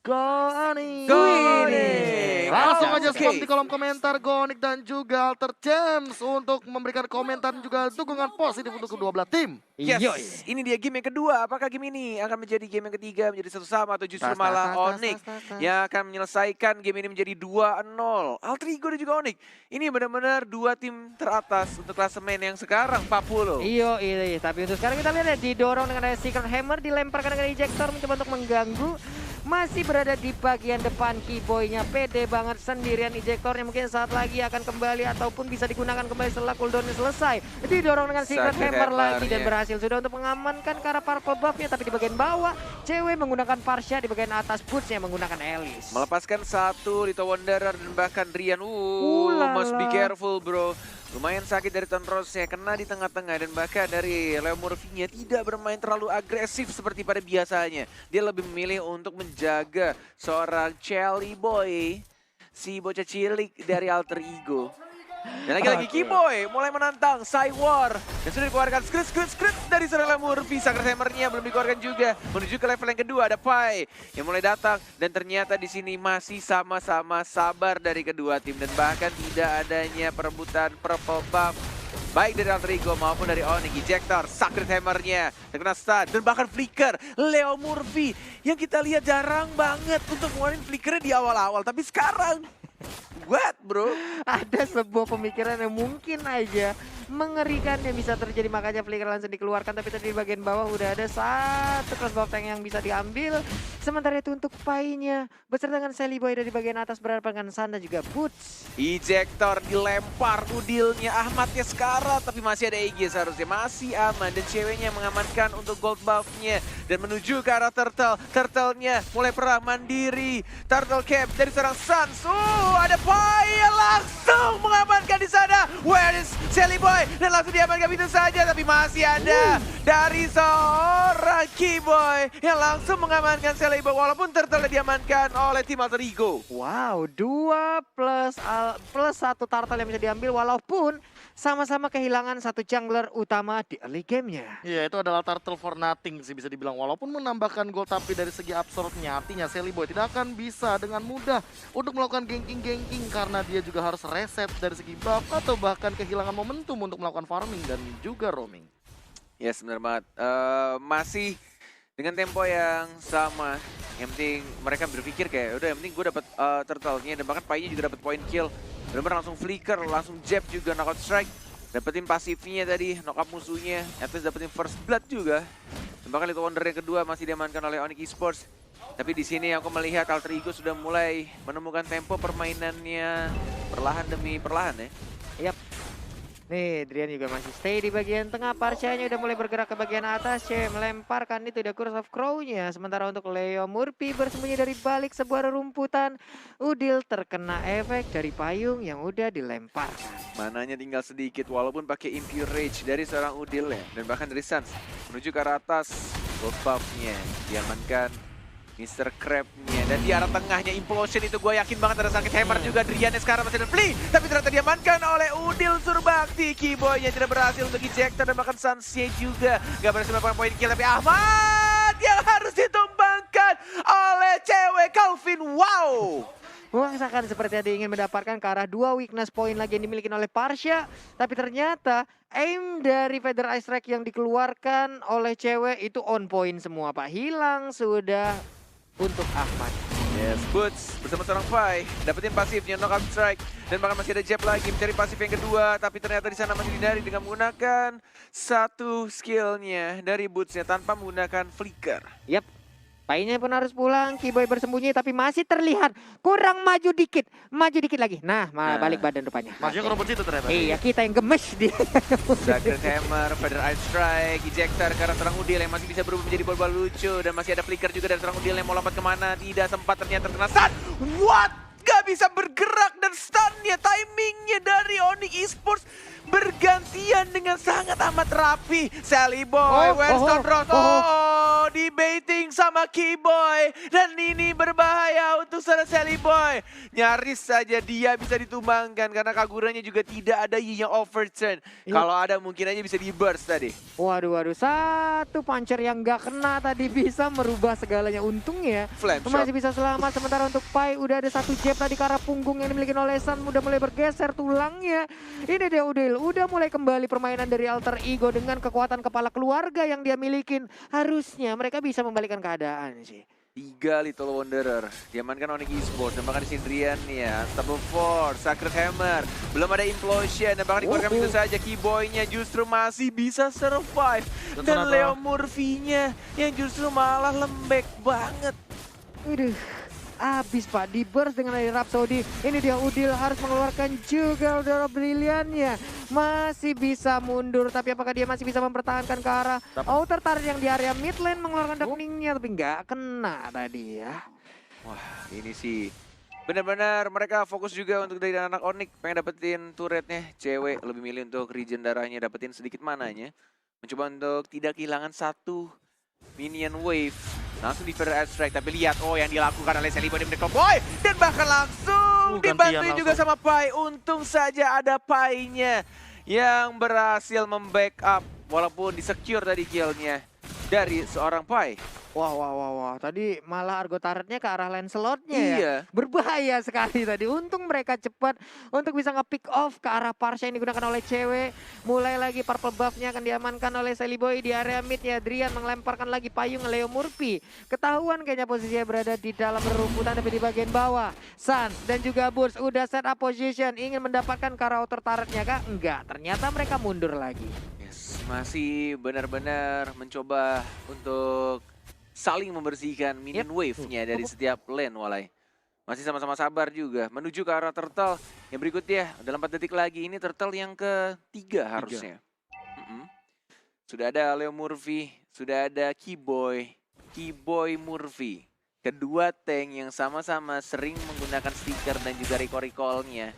Gonik. Gonik. Langsung aja Oke. spam di kolom komentar Gonik dan juga Alter James untuk memberikan komentar dan juga dukungan positif untuk kedua belah tim. Yes, ini dia game yang kedua. Apakah game ini akan menjadi game yang ketiga menjadi satu sama atau justru malah Onyx yang akan menyelesaikan game ini menjadi 2-0. Alter Ego dan juga Onyx. Ini benar-benar dua tim teratas untuk klasemen yang sekarang 40. Iya, tapi untuk sekarang kita lihat ya, didorong dengan ada Secret Hammer, dilemparkan dengan ejector mencoba untuk mengganggu. Masih berada di bagian depan, Keyboy-nya pede banget sendirian, ejectornya mungkin saat lagi akan kembali ataupun bisa digunakan kembali setelah cooldown-nya selesai. Didorong dengan Secret Hammer lagi dan berhasil sudah untuk mengamankan ke arah purple buff-nya, tapi di bagian bawah cewek menggunakan Parsha, di bagian atas Boots-nya menggunakan Alice. Melepaskan satu Lito Wanderer dan bahkan Rian. Must be careful bro. Lumayan sakit dari Tonrosnya, kena di tengah-tengah dan bahkan dari Leo Murphy-nya tidak bermain terlalu agresif seperti pada biasanya. Dia lebih memilih untuk menjaga seorang Chelly Boy, si bocah cilik dari Alter Ego. Dan lagi-lagi Keyboy mulai menantang Cywar dan sudah dikeluarkan skrit dari seorang Leo Murphy. Sakret Hammer-nya belum dikeluarkan juga. Menuju ke level yang kedua ada Pai yang mulai datang dan ternyata di sini masih sama-sama sabar dari kedua tim dan bahkan tidak adanya perebutan purple buff baik dari Alter Ego maupun dari Onyx. Ejector, Sakret Hammer-nya terkena stun dan bahkan flicker Leo Murphy yang kita lihat jarang banget untuk ngeluarin flickernya di awal-awal, tapi sekarang what bro? Ada sebuah pemikiran yang mungkin aja mengerikan yang bisa terjadi, makanya flicker langsung dikeluarkan. Tapi tadi di bagian bawah udah ada satu cross buff tank yang bisa diambil. Sementara itu untuk Pai-nya beserta dengan Sally Boy dari bagian atas berhadapan dengan San dan juga Boots. Ejector dilempar udilnya Ahmadnya sekarang, tapi masih ada EG seharusnya, masih aman dan ceweknya mengamankan untuk gold buff-nya dan menuju ke arah Turtle-nya mulai perang mandiri. Turtle cap dari seorang Sans. Ada Pai yang langsung mengamankan di sana. Where is Sally Boy? Dan langsung diamankan itu saja, tapi masih ada dari seorang Keyboy yang langsung mengamankan Sally Boy walaupun Turtle diamankan oleh tim Alter Ego. Wow, 2 plus 1 turtle yang bisa diambil walaupun sama-sama kehilangan satu jungler utama di early game-nya. Iya, itu adalah turtle for nothing sih bisa dibilang. Walaupun menambahkan gol, tapi dari segi absorb-nya artinya Sally Boy tidak akan bisa dengan mudah untuk melakukan ganking karena dia juga harus reset dari segi buff atau bahkan kehilangan momentum untuk melakukan farming dan juga roaming. Yes, benar banget. Masih dengan tempo yang sama. Yang penting mereka berpikir kayak udah yang penting gue dapat turtle-nya dan bahkan Pai-nya juga dapat point kill. Benar-benar langsung flicker, langsung jab juga, knockout strike. Dapetin pasifnya tadi, knock up musuhnya. At least dapetin first blood juga. Dan bahkan Little Wonder yang kedua masih diamankan oleh Onyx Esports. Tapi di sini aku melihat Alter Ego sudah mulai menemukan tempo permainannya perlahan demi perlahan ya. Yap. Nih, Drian juga masih stay di bagian tengah. Parsha-nya udah mulai bergerak ke bagian atas. Cewek melemparkan itu The Curse of Crow-nya. Sementara untuk Leo Murphy bersembunyi dari balik sebuah rerumputan. Udil terkena efek dari payung yang udah dilemparkan. Mananya tinggal sedikit walaupun pakai Impure Rage dari seorang Udil ya. Dan bahkan dari Sans menuju ke arah atas. Gold buff-nya diamankan Mr. Crab-nya. Dan di arah tengahnya Implosion itu gue yakin banget ada Sakit Hammer juga. Driannya sekarang masih ada Flea. Tapi ternyata diamankan oleh Udil Surbakti. Keyboy-nya tidak berhasil untuk ejector dan bahkan Sans-nya juga gak berhasil melakukan poin kill. Tapi Ahmad yang harus ditumbangkan oleh cewek Calvin. Wow! Memaksakan seperti ada ingin mendapatkan ke arah 2 weakness point lagi yang dimiliki oleh Parsha. Tapi ternyata aim dari Feather Ice Strike yang dikeluarkan oleh cewek itu on point semua Pak. Hilang sudah untuk Ahmad. Yes, Boots bersama seorang Pai dapetin pasifnya knockout strike dan bahkan masih ada jab lagi mencari pasif yang kedua, tapi ternyata di sana masih dihindari dengan menggunakan satu skillnya dari Boots-nya tanpa menggunakan flicker. Yap. Pai-nya pun harus pulang, Keyboy bersembunyi tapi masih terlihat kurang maju dikit lagi. Nah, balik badan rupanya. Majunya ke rumput situ ternyata. Iya, kita yang gemes dia. Sakret Hammer, Feather Ice Strike, ejector ke arah serang Udil yang masih bisa berubah menjadi bola-bola lucu dan masih ada flicker juga dari serang Udil yang mau lompat kemana, tidak sempat ternyata terkena stun. What? Gak bisa bergerak dan stunnya, timingnya dari Onyx Esports bergantian dengan sangat amat rapi. Sally Boy, Weston Ross, di baiting sama Keyboy dan ini berbahaya untuk untuk sana Sally Boy. Nyaris saja dia bisa ditumbangkan karena Kaguranya juga tidak ada yang overturn. Kalau ada mungkin aja bisa di burst tadi. Waduh, satu puncher yang gak kena tadi bisa merubah segalanya. Untungnya Flame masih shot. bisa selamat. Sementara untuk Pai udah ada satu jab tadi ke arah punggung yang dimiliki oleh Sun. Udah mulai bergeser tulangnya. Ini dia Udil, udah mulai kembali permainan dari Alter Ego dengan kekuatan kepala keluarga yang dia milikin. Harusnya mereka bisa membalikan keadaan sih. 3 Little Wanderer, diamankan Onyx Esports, dan bahkan di Sindrian ya, Unstoppable Force, Sacred Hammer, belum ada Implosion, dan bahkan dikeluarkan begitu saja, Keyboy-nya justru masih bisa survive, dan Leo Murphy-nya yang justru malah lembek banget. Waduh, abis Pak, di burst dengan dari Rhapsody. Ini dia Udil harus mengeluarkan juga Aurora Brilliant-nya. Masih bisa mundur, tapi apakah dia masih bisa mempertahankan ke arah outer turret yang di area mid lane mengeluarkan darkening-nya, tapi nggak kena tadi ya. Wah, ini sih benar-benar mereka fokus juga untuk dari anak Onyx, pengen dapetin turretnya. Cewek lebih milih untuk regen darahnya, dapetin sedikit mananya. Mencoba untuk tidak kehilangan satu minion wave. Langsung di Feather Strike, tapi lihat yang dilakukan oleh Sally Boy dan Boy, dan bahkan langsung dibantu juga sama Pai. Untung saja ada Pai-nya yang berhasil membackup walaupun di-secure tadi kill-nya dari seorang Pai. Wah. Tadi malah Argo turretnya ke arah Lancelot-nya ya. Iya. Berbahaya sekali tadi. Untung mereka cepat untuk bisa nge-pick off ke arah Parsha yang digunakan oleh cewek. Mulai lagi purple buff-nya akan diamankan oleh Sally Boy di area mid ya. Drian melemparkan lagi payung ke Leo Murphy. Ketahuan kayaknya posisinya berada di dalam rerumputan tapi di bagian bawah. Sun dan juga Burst udah set up position. Ingin mendapatkan ke arah outer turret-nya kah? Enggak. Ternyata mereka mundur lagi. Yes, masih benar-benar mencoba untuk saling membersihkan minion wave-nya dari setiap lane Walai. Masih sama-sama sabar juga. Menuju ke arah turtle yang berikutnya. Dalam 4 detik lagi ini turtle yang ketiga harusnya. Sudah ada Leo Murphy. Sudah ada Keyboy. Keyboy Murphy. Kedua tank yang sama-sama sering menggunakan stiker dan juga recall-recall-nya.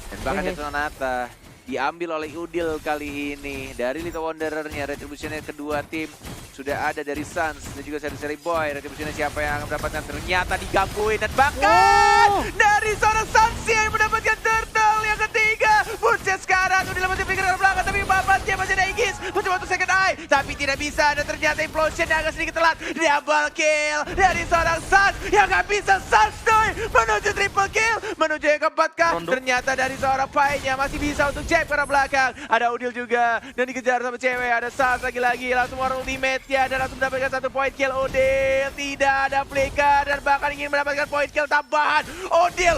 Dan bahkan Detonata diambil oleh Udil kali ini. Dari Little Wanderer-nya, retribution-nya kedua tim. Sudah ada dari Suns dan juga Sally Boy. Retribution siapa yang akan mendapatkan, ternyata digangguin. Dan bahkan dari seorang Suns yang mendapatkan turtle yang ketiga. Buncet sekarang udah dapat dipikir ke belakang, tapi bapaknya masih ada Igis. Mencoba untuk second eye, tapi tidak bisa. Dan ternyata implosion yang agak sedikit telat. Double kill dari seorang Suns yang gak bisa Suns doy. Menuju triple kill, menuju yang keempat kah. Ternyata dari seorang Pai-nya masih bisa untuk jab ke arah belakang. Ada Udil juga dan dikejar sama cewek. Ada Suns lagi-lagi, langsung war ultimate ya, dan langsung mendapatkan satu point kill. Udil tidak ada flicker dan bahkan ingin mendapatkan point kill tambahan. Udil,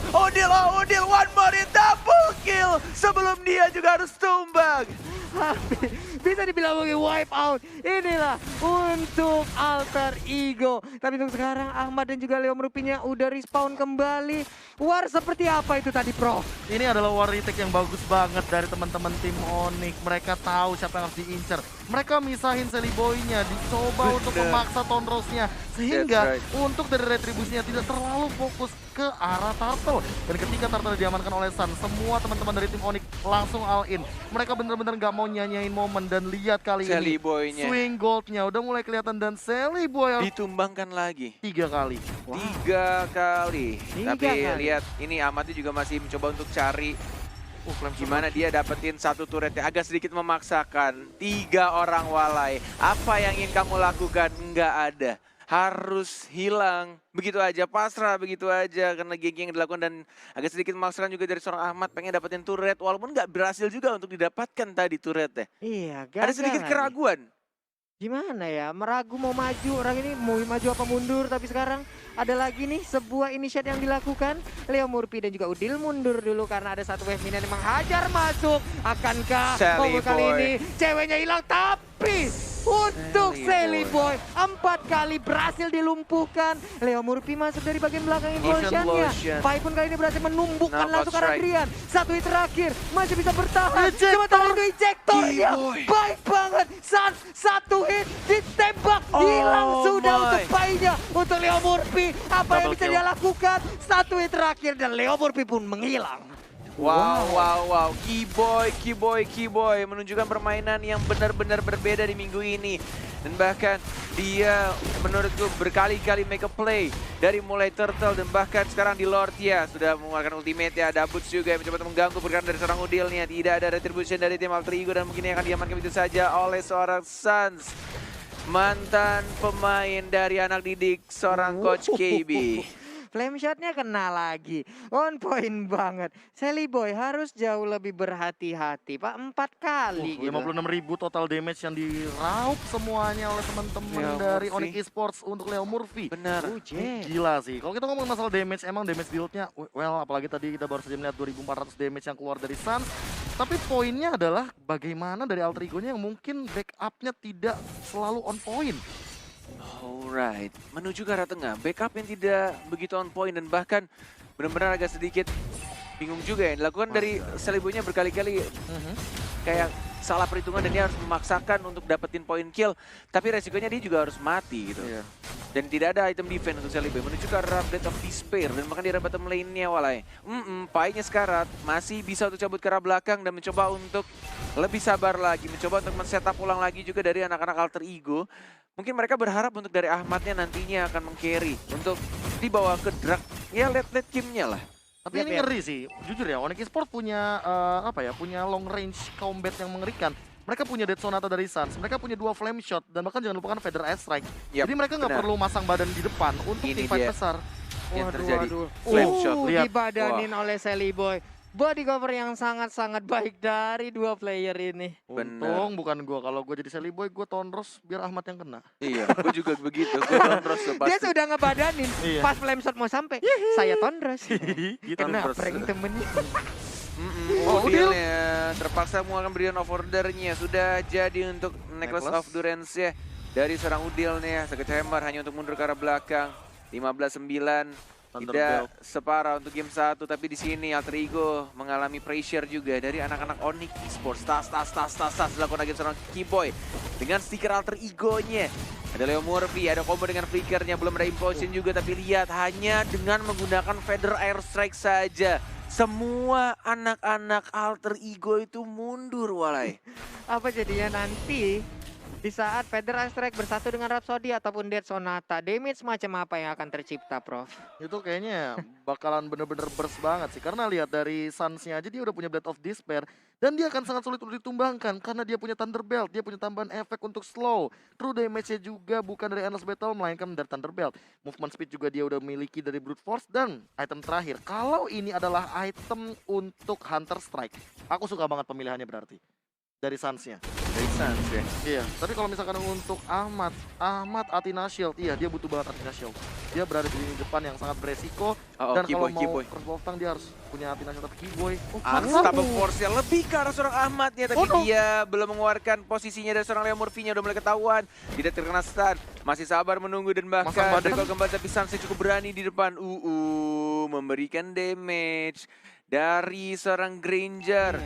one more in double kill sebelum dia juga harus tumbang. Bisa dibilang mungkin wipe out. Inilah untuk Alter Ego. Tapi untuk sekarang Ahmad dan juga Leo Murphy-nya udah respawn kembali. War seperti apa itu tadi, Prof? Ini adalah war retake yang bagus banget dari teman-teman tim Onyx. Mereka tahu siapa yang harus diincar. Mereka misahin Sally Boy-nya, dicoba untuk memaksa Tonrose-nya. Sehingga untuk dari retribusinya tidak terlalu fokus ke arah Turtle. Dan ketika Turtle diamankan oleh Sun, semua teman-teman dari tim Onyx langsung all in. Mereka benar-benar gak mau nyanyain momen. Dan lihat kali Sally ini Boy-nya swing gold-nya udah mulai kelihatan. Dan Sally Boy ditumbangkan lagi 3 kali. Wow. 3 kali. Tapi kali. lihat ini Amatnya juga masih mencoba untuk cari gimana dia dapetin satu turret yang agak sedikit memaksakan. 3 orang Walai. Apa yang ingin kamu lakukan? Nggak ada. Harus hilang. Begitu aja, pasrah begitu aja. Karena geng yang dilakukan dan agak sedikit memaksakan juga dari seorang Ahmad. Pengen dapetin turret walaupun nggak berhasil juga untuk didapatkan tadi turretnya. Iya, Ada sedikit keraguan. Gimana ya, meragu mau maju, orang ini mau maju apa mundur, tapi sekarang ada lagi nih sebuah initiate yang dilakukan. Leo Murphy dan juga Udil mundur dulu karena ada satu wave minion yang menghajar masuk. Akankah Sally kali Boy. ini ceweknya hilang, tapi untuk Sally Boy 4 kali berhasil dilumpuhkan. Leo Murphy masuk dari bagian belakang implosionnya. Lotion. Pai pun kali ini berhasil menumbuhkan Knockout langsung ke arah strike. Adrian. Satu hit terakhir masih bisa bertahan. Ejector. Sementara itu ejektornya Keyboy. baik banget. Satu hit ditembak, hilang sudah my. untuk Pai-nya. Untuk Leo Murphy, apa yang Double bisa kill. dia lakukan? Satu hit terakhir dan Leo Murphy pun menghilang. Wow. Keyboy menunjukkan permainan yang benar-benar berbeda di minggu ini. Dan bahkan dia menurutku berkali-kali make a play dari mulai Turtle dan bahkan sekarang di Lortia sudah mengeluarkan ultimate ya. Ada Boots juga yang mencoba untuk mengganggu pergerakan dari seorang Udilnya. Tidak ada retribution dari tim Alter Ego dan mungkin yang akan diamankan begitu saja oleh seorang Suns. Mantan pemain dari anak didik seorang Coach KB. Flame shotnya kena lagi. On point banget. Sally Boy harus jauh lebih berhati-hati, Pak. 4 kali gitu. 56.000 total damage yang diraup semuanya oleh teman-teman Leo dari Murphy. Onyx Esports untuk Leo Murphy. Benar. Ujek. Gila sih. Kalau kita ngomong masalah damage, emang damage build-nya, well, apalagi tadi kita baru saja melihat 2400 damage yang keluar dari Suns. Tapi poinnya adalah bagaimana dari Alter Ego-nya yang mungkin backup-nya tidak selalu on point. Alright, menuju ke arah tengah, backup yang tidak begitu on point dan bahkan benar-benar agak sedikit bingung juga ya. Dilakukan dari Selibonya berkali-kali kayak salah perhitungan dan dia harus memaksakan untuk dapetin point kill. Tapi resikonya dia juga harus mati gitu. Iya. Dan tidak ada item defense untuk Seliboy menuju ke arah Blade of Despair dan bahkan di arah bottom lane-nya Walai. Pai-nya Sekarat masih bisa untuk cabut ke arah belakang dan mencoba untuk lebih sabar lagi, mencoba untuk men-setup ulang lagi juga dari anak-anak Alter Ego. Mungkin mereka berharap untuk dari Ahmadnya nantinya akan meng-carry untuk dibawa ke drag ya late game-nya lah. Tapi ini Yap. ngeri sih, jujur ya, Onyx Esports punya punya long range combat yang mengerikan. Mereka punya Dead Sonata dari Suns, mereka punya 2 flame shot dan bahkan jangan lupakan Feather Airstrike. Yap, Jadi mereka nggak benar. perlu masang badan di depan untuk Ini teamfight dia besar. yang terjadi. Flame shot, lihat. Dibadanin oleh Sally Boy. Body cover yang sangat-sangat baik dari 2 player ini. Untung bukan gua, kalau gua jadi Sally Boy, gua tonros biar Ahmad yang kena. Iya, gue juga begitu. Gue kontrol Dia pasti. sudah ngebadanin. Iya. Pas flame shot mau sampai, saya tondros. Gitu. Kena Tonros. prank temennya. Oh, Udil. Udilnya terpaksa mengeluarkan Brilliant of Order-nya. Sudah jadi untuk Necklace Necklace. of Durance ya. Dari seorang Udilnya, Secret Hammer hanya untuk mundur ke arah belakang. 15-9. Tidak Thunderbelt. separah untuk game 1, tapi di sini Alter Ego mengalami pressure juga dari anak-anak Onyx Esports. Tas dilakukan lagi seorang Keyboy dengan stiker Alter Ego-nya. Ada Leo Murphy, ada combo dengan flickernya, belum ada implosion juga, tapi lihat hanya dengan menggunakan Feather Airstrike saja. Semua anak-anak Alter Ego itu mundur, Walai. Apa jadinya nanti di saat Feather Strike bersatu dengan Rhapsody ataupun Dead Sonata, damage macam apa yang akan tercipta, Prof? Itu kayaknya bakalan bener-bener burst banget sih. Karena lihat dari Suns-nya aja dia udah punya Blade of Despair. Dan dia akan sangat sulit untuk ditumbangkan. Karena dia punya Thunderbelt, dia punya tambahan efek untuk slow. True damage-nya juga bukan dari Endless Battle, melainkan dari Thunderbelt. Movement speed juga dia udah miliki dari Brute Force. Dan item terakhir, kalau ini adalah item untuk Hunter Strike, aku suka banget pemilihannya berarti. Dari Suns-nya. Dari Suns ya. Iya, tapi kalau misalkan untuk Ahmad Athena Shield, iya dia butuh banget Athena Shield. Dia berada di lini depan yang sangat beresiko. Dan kalau mau Keyboy. crossbow tank dia harus punya Athena Shield atau Keyboy. Unstoppable Force-nya lebih ke arah seorang Ahmadnya, tapi dia belum mengeluarkan posisinya dari seorang Leo Murphy-nya, udah mulai ketahuan. Tidak terkena stun, masih sabar menunggu dan Masang bahkan badan. recall kembali, tapi Suns cukup berani di depan. Memberikan damage dari seorang Granger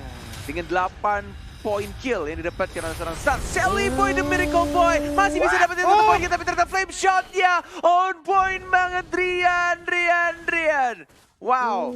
dengan 8 point kill yang didapatkan oleh seorang Suns. Sally Boy, the Miracle Boy, masih bisa dapetin satu poin, tapi ternyata flame shot-nya on point banget. Rian. Wow.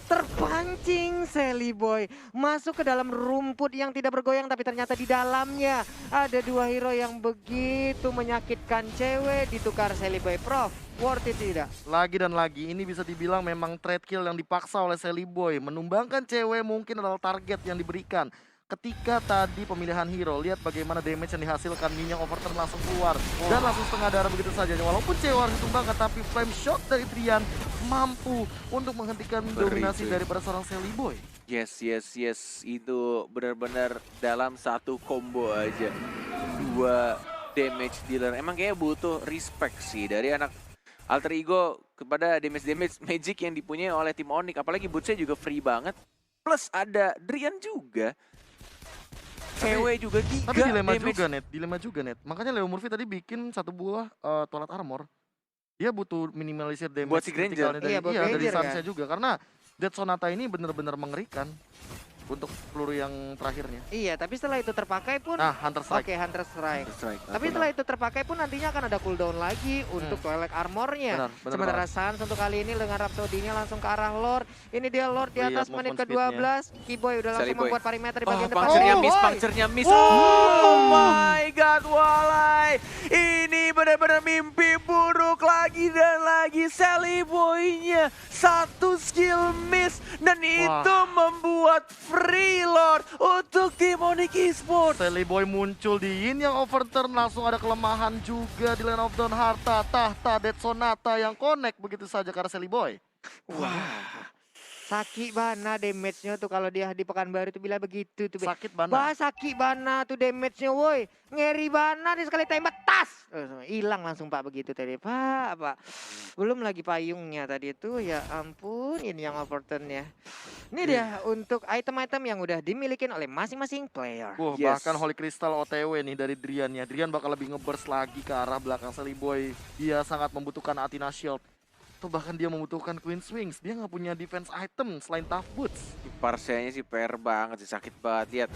Terpancing Sally Boy masuk ke dalam rumput yang tidak bergoyang, tapi ternyata di dalamnya ada 2 hero yang begitu menyakitkan. Cewek ditukar Sally Boy. Prof, worth it tidak? Lagi dan lagi, ini bisa dibilang memang trade kill yang dipaksa oleh Sally Boy. Menumbangkan cewek mungkin adalah target yang diberikan. Ketika tadi pemilihan hero, lihat bagaimana damage yang dihasilkan, Minion Overturn langsung keluar. Dan langsung setengah darah begitu saja. Walaupun cewek harus ditumbangkan, tapi flame shot dari Trian mampu untuk menghentikan dominasi daripada seorang Sally Boy. Yes. Itu benar-benar dalam satu combo aja. 2 damage dealer. Emang kayaknya butuh respect sih dari anak Alter Ego kepada damage magic yang dipunyai oleh tim Onyx. Apalagi bootsnya juga free banget. Plus ada Drian juga. Cewek juga 3 Tapi damage. dilema juga net. Makanya Leo Murphy tadi bikin satu buah toilet armor. Dia butuh minimalisir damage Buat si Granger. critical-nya dari, Iya, buat dari Granger Suns-nya juga. Karena Dead Sonata ini benar-benar mengerikan. untuk peluru yang terakhirnya. Iya, tapi setelah itu terpakai pun Nah, Hunter Strike. oke, Hunter Strike. Strike. Tapi setelah itu terpakai pun nantinya akan ada cooldown lagi untuk Twilight Armor-nya. Benar Sementara banget. Sans untuk kali ini dengan Rhapsody-nya langsung ke arah Lord. Ini dia Lord di Lihat atas menit movement ke-12. Kiboy udah langsung Sally Boy. membuat perimeter di Oh, bagian depan. puncture-nya miss, Boy. puncture-nya miss. Oh my god, walai. Ini benar-benar mimpi buruk lagi dan lagi. Sally Boy-nya satu skill miss dan itu membuat free Lord untuk tim Onyx Esports. Sally Boy muncul di Yin yang overturn, langsung ada kelemahan juga di Land of Dawn, harta, tahta, Dead Sonata yang connect begitu saja karena Sally Boy. Wah. Saki bana damage-nya tuh kalau dia di Pekanbaru tuh bila begitu tuh. Sakit banget. Bah saki bana tuh damage-nya woi. Ngeri bana nih sekali tembak tas. Hilang langsung Pak begitu tadi. Pak. Belum lagi payungnya tadi itu ya ampun ini yang overturn ya. Ini dia untuk item-item yang udah dimiliki oleh masing-masing player. Wah, Yes. bahkan Holy Crystal OTW nih dari Drian ya. Drian bakal lebih ngeburst lagi ke arah belakang Sally Boy. Dia sangat membutuhkan Athena Shield. Atau bahkan dia membutuhkan Queen's Wings. Dia nggak punya defense item selain Tough Boots. Parsianya sih PR banget sih, sakit banget. Lihat.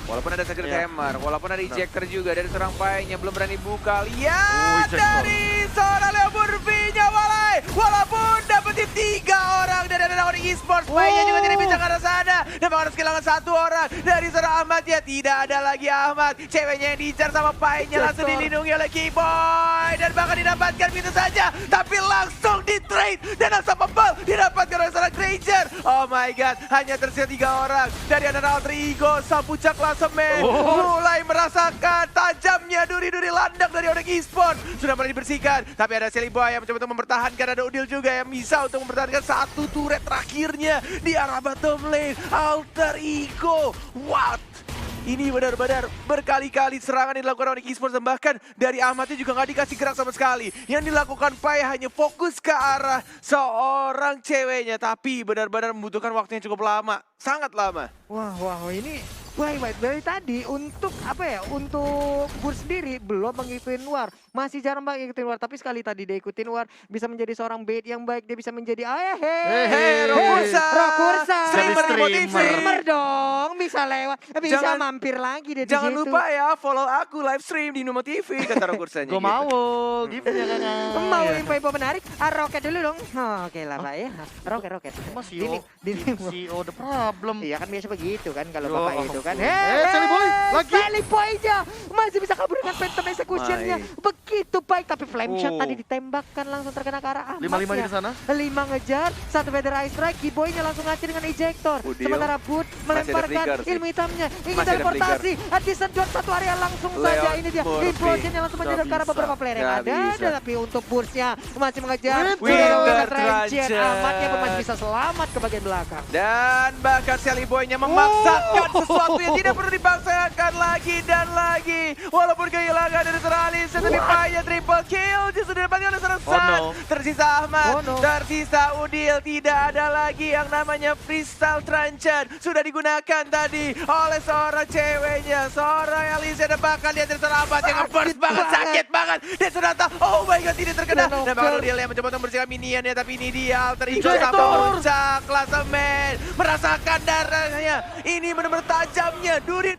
Walaupun ada Sacred Iya. Hammer, walaupun ada ejector juga dari seorang Pai-nya belum berani buka. Oh, Lihat ejector. dari seorang Leo Murphy-nya walai. Walaupun dapetin 3 orang dari ada Onyx Esports, Pai-nya juga tidak bisa ke arah sana. Dan harus kehilangan 1 orang dari seorang Ahmad ya. Tidak ada lagi Ahmad. Ceweknya yang diincar sama Pai-nya langsung Ejector. dilindungi oleh Kiboy. Dan bahkan didapatkan itu saja. Tapi langsung di-trade. Dan langsung pebal didapatkan oleh seorang Granger. Oh my god, hanya tersisa 3 orang. Dari anak Alter Ego, sang puncak klasemen. Mulai merasakan tajamnya duri-duri landak dari Onyx Esports. Sudah mulai dibersihkan. Tapi ada Sally Boy yang mencoba untuk mempertahankan. Ada Udil juga yang bisa untuk mempertahankan 1 turret terakhirnya di arah bottom lane. Alter Ego. What? Ini benar-benar berkali-kali serangan yang dilakukan Onyx Esports dan bahkan dari Ahmadnya juga nggak dikasih gerak sama sekali. Yang dilakukan Pai hanya fokus ke arah seorang ceweknya, tapi benar-benar membutuhkan waktu yang cukup lama, sangat lama. Wah ini baik dari tadi untuk apa ya, untuk Bur sendiri belum mengikutin War, masih jarang banget ngikutin War, tapi sekali tadi dia ikutin War bisa menjadi seorang bait yang baik, dia bisa menjadi Rokursa. Rokursa Streamer di motif. streamer dong, bisa lewat, bisa Jangan- mampir lagi dia di Jangan situ. lupa ya, follow aku live stream di Numo TV, kata Rokursanya. Gue mau, giftnya kakak. Mau Iya. info-info menarik, roket dulu dong. Oke lah Pak ya, roket. Mas Dini, CEO the problem. Iya kan biasa begitu kan kalau Yo, Bapak itu kan. Sally Boy, lagi. Sally Boy-nya masih bisa kabur dengan Phantom Execution-nya. Begitu baik, tapi flame shot tadi ditembakkan langsung terkena ke arah Ahmad. 5-5 di sana. 5 ngejar, 1 Feather Ice Strike, Kiboy-nya langsung ngacir dengan ejector. Udil. Sementara Boot melemparkan flicker sih. ilmu hitamnya, ingin Masih ada teleportasi, disedot satu area langsung saja. Leon Ini dia, Murphy. implosion yang langsung menjadi Nggak ke arah bisa. beberapa player yang Nggak ada. bisa. Tapi untuk Burst-nya masih mengejar. Winter Tranchet, Tranchet. Ahmadnya pun masih bisa selamat ke bagian belakang. Dan bahkan Sally Boy-nya memaksakan sesuatu yang tidak perlu dipaksakan lagi dan lagi. Walaupun kehilangan dari Seralis, tapi Pai-nya triple kill justru didapatkan oleh seorang Oh, San. no. Tersisa Ahmad, Oh, no. tersisa Udil. Tidak ada lagi yang namanya freestyle Tranchet. Sudah digunakan tadi oleh seorang ceweknya, seorang Alicia, dan bahkan dia terserah Ahmad yang nge-burst banget, sakit banget. Dia sudah tahu, oh my god, ini terkena. Dan Dan bahkan Udil. Udil yang mencoba untuk membersihkan minionnya, tapi ini dia Alter Ego Ejector. sampai puncak klasemen. Merasakan darahnya. Ini benar-benar tajamnya duri